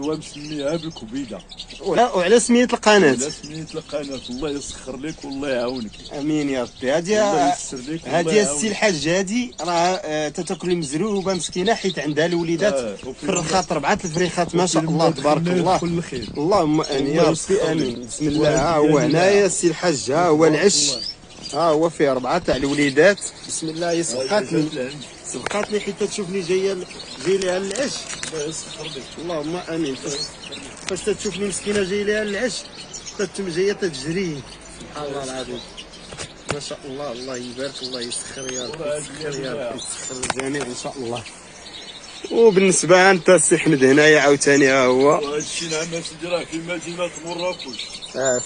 هو مسميها بالكبيده. وعلى سمية القناة؟ على سمية القناة. الله يسخر لك والله يعاونك. امين يا ربي. هذه السي الحاج هذه راه تتاكل مزروبه مسكينه حيت عندها الوليدات في الرخاط 4 الفريخات ما شاء الله تبارك الله. اللهم امين يا ربي امين. بسم الله. ها هو هنايا السي الحاج، ها هو العش، ها هو فيه 4 تاع الوليدات. بسم الله. سبقاتني حيت تشوفني جايه ليها العش. الله يسخر لك. اللهم امين. فاش تشوفني مسكينه جاي ليها العش جايه تجري. سبحان الله العظيم ما شاء الله. الله يبارك. الله يسخر يا رب. يسخر يا رب. يسخر الجميع ان شاء الله. وبالنسبه انت السي احمد هنايا عاوتاني ها هو. وهذا الشيء نعم سجراه في مدينه مراكش.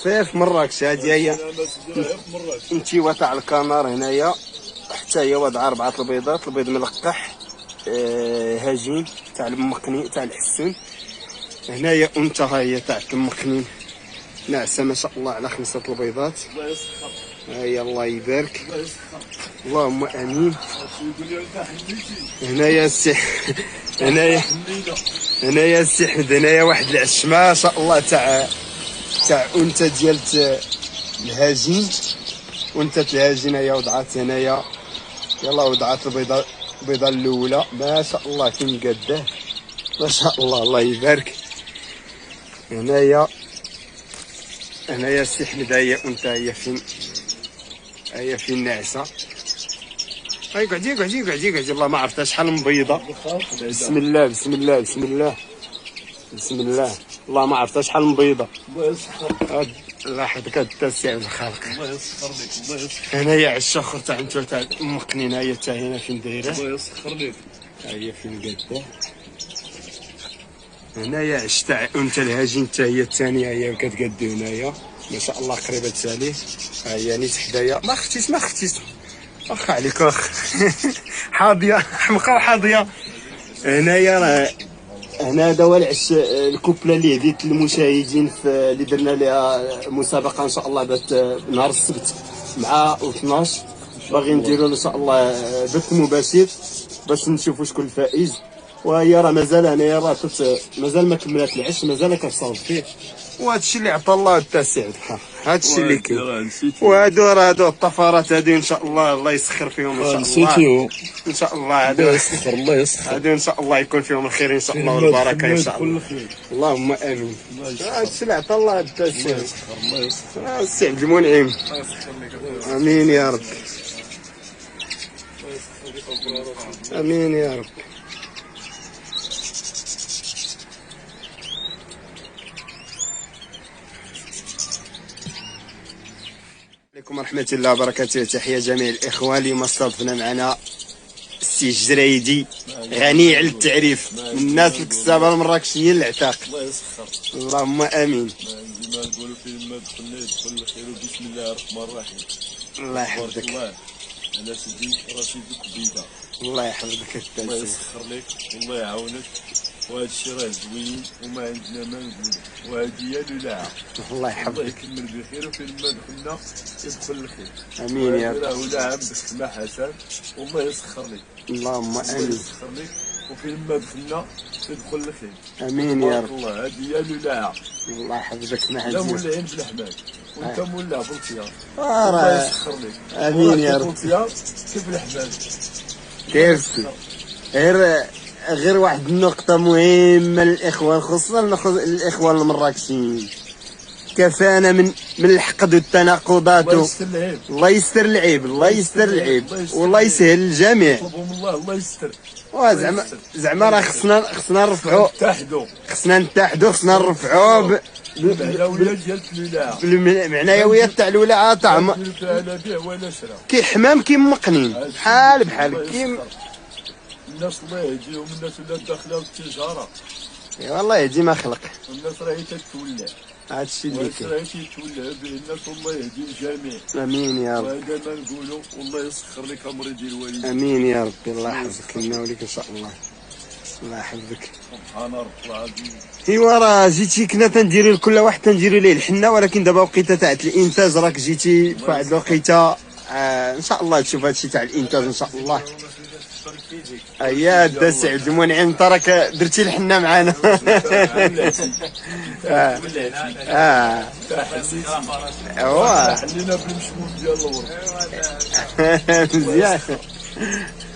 في مراكش. هذه هي انت تاع الكاميرا هنايا حتى هي واضعه 4 البيضات. البيض ملقح هجين تاع المقنين تاع الحسون. هنايا انت ها هي تاع المقنين ناعسه ما شاء الله على 5 البيضات. الله يسخر. هيا الله يبارك. الله يسخر. اللهم امين. يقول لك هنايا السي هنايا السي حمد هنايا واحد العش ما شاء الله تاع انثى ديال الهاجين. انثى الهاجين هي وضعات هنايا. يلا وضعات البيضه الاولى ما شاء الله كي مقاده ما شاء الله. الله يبارك. هنايا السي حمد هي انثى هي فين ناعسه. هاي قعدي والله ما عرفتها شحال مبيضه. بسم الله بسم الله بسم الله بسم الله. والله ما عرفتها شحال مبيضه. الله يسخر. الله يحفظك التاسع الخالق. الله يسخر لك. الله يسخر. هنايا عش اخر تاع انت تاع مقنين. هي حتى هنا فين دايره. الله يسخر لك. هي فين قاده. هنايا عش تاع انت الهاجين حتى هي الثانيه هي كتقاد هنايا ما شاء الله قريبه تسالي. ها هي نيت حدايا ما خفتيش واخا عليك واخا حاضيه حمقى وحاضيه. هنايا راه هنا هذا هو العش الكوبله اللي هديت للمشاهدين اللي درنا لها مسابقه ان شاء الله بات نهار السبت مع 12. باغي نديروا ان شاء الله بث مباشر باش نشوفوا شكون الفائز. وهي راه مازال هنايا راه مازال ما كملات العش مازال كتصاوب فيه. وهذا الشيء اللي عطى الله التاسع الحق. هذا الشيء اللي كاين. وهادو الطفرات هادو ان شاء الله يسخر فيهم ان شاء الله. ان شاء الله هادو يسخر. الله يسخر. هادو ان شاء الله يكون فيهم الخير ان شاء الله والبركه ان شاء الله. اللهم امين. هذا الشيء اللي عطى الله التاسع. الله يسخر. السي عبد المنعم. امين يا رب. امين يا رب. عليكم ورحمة الله وبركاته. تحية جميع الإخوة. اليوم استضفنا معنا السي الجريدي غني على التعريف من الناس الكسابة المراكشيين العتاق. الله يسخر. اللهم آمين. ديما نقولوا فين ما دخلنا يدخل الخير. بسم الله الرحمن الرحيم. الله يحفظك. الله على سيدي رشيد كبيده. الله يحفظك الله التاسع. يسخر لك والله يعاونك. وهذا الشيء راه زوين وما عندنا ما نقولوا. وهذه هي الولاعه. الله الله يحفظك. يكمل بخير وفين ما دخلنا يدخل الخير. امين يا رب. راه ولاعه بسمه حسن والله يسخر لك. اللهم الله امين. يسخر لك وفين ما دخلنا يدخل الخير. امين يا رب. الله هذه هي الولاعه. الله يحفظك. ما لا عندي مولعين بالحماد وانت مولع بالطيار. راه الله يسخر لك. امين يا رب. بالطيار كيف الحماد. كيف غير واحد النقطة مهمة للإخوان خصوصا الإخوان المراكشيين. كفانا من الحقد والتناقضات. الله يستر العيب. الله يستر العيب والله يسهل الجميع. طلبهم الله يستر. زعما راه خصنا نرفعوا. خصنا نتحدوا. خصنا نرفعوا بالمعنويات ديال الولاعه. بالمعنويات تاع الولاعه. طعم كي حمام كي مقنين بحال كي الناس الله يهديهم. الناس ولات داخله التجاره. والله يهدي ما خلق. الناس راهي تتولع. هذا الشيء اللي كاين. راهي تتولع به الناس. الله يهدي الجميع. امين يا رب. وهذا ما نقولوا والله يسخر لك امر ديال الوالدين. امين يا ربي. الله يحفظك لنا وليك ان شاء الله. الله يحفظك. سبحان رب العظيم. ايوا راه جيتي كنا تنديروا لكل واحد تنديروا ليه الحنه ولكن دابا وقيته تاع الانتاج راك جيتي في واحد الوقيته ان شاء الله تشوف هذا الشيء تاع الانتاج ان شاء الله. يجيك. ايا دا سعد المنعم انت راك درتي الحنه معانا. ايوا حلينا بالمشمول ديال الورد. مزيان.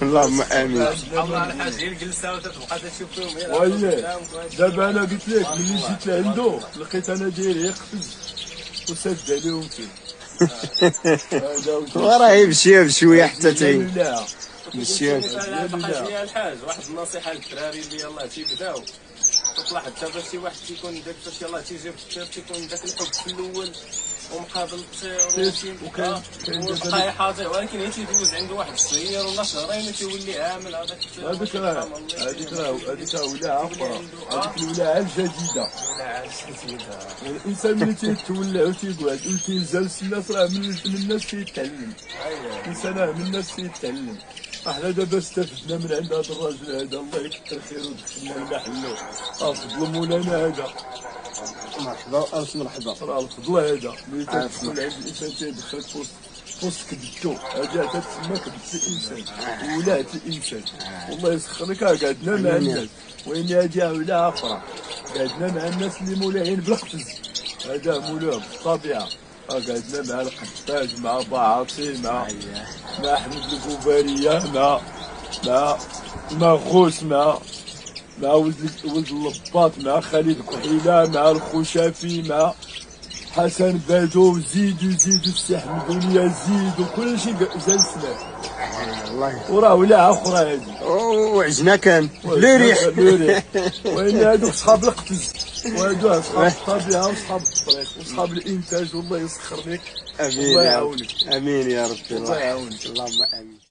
اللهم امين. الله الحاج غير جلسه وتتبقى تشوف فيهم. ويلي دابا انا قلت لك ملي جيت لعندو لقيت انا داير يقفز وسد عليهم فيه. هذا وراه يمشي بشويه حتى تعين. لا مشي. بقى الحاج واحد النصيحه للدراري اللي يلاه تيبداو تطلع حتى باش شي واحد تيكون داك باش يلاه تيجي في الكتاب تيكون داك الحب في الاول ومقابل الروتين وبقى حاضر، ولكن هي تيدوز عنده واحد الشهر ولا شهرين وتيولي عامل هذاك هذيك ولاعه اخرى، هذيك الولاعه الجديده. الانسان ملي تيتولى وتيقعد وتينزل الناس راه من الناس تيتعلم. الانسان من الناس تيتعلم. احنا دابا استفدنا من عند هذا الراجل هذا، الله يكثر خيره ودخلنا المحل. فضل مولانا هذا. مرحبا الف مرحبا. راه الفضل هذا ملي تدخل عند الانسان تيدخلك في وسط كبدتو، هذا تسمى كبدة الانسان ولاعة الانسان. والله يسخر لك قعدنا مع الناس، وين هذه ولاعة اخرى قعدنا مع الناس اللي مولاهين بالقفز. هذا مولاهم بالطبيعة. قعدنا مع القفاز مع باعاطي مع احمد الكوبارية مع خوس مع ولد اللباط مع خالد كحيلة مع الخشافي مع حسن بادو زيدوا السي حمدونية زيدوا كل شيء جلسنا. والله وراه ولاعة اخرى هذه. وعجنا كان لو ريح. وين هذوك صحاب القفز وهذو صحاب الطبيعة وصحاب الطريق وصحاب الانتاج. والله يسخر لك. امين الله يا رب. يعاونك. امين يا ربي. الله يعاونك. اللهم امين.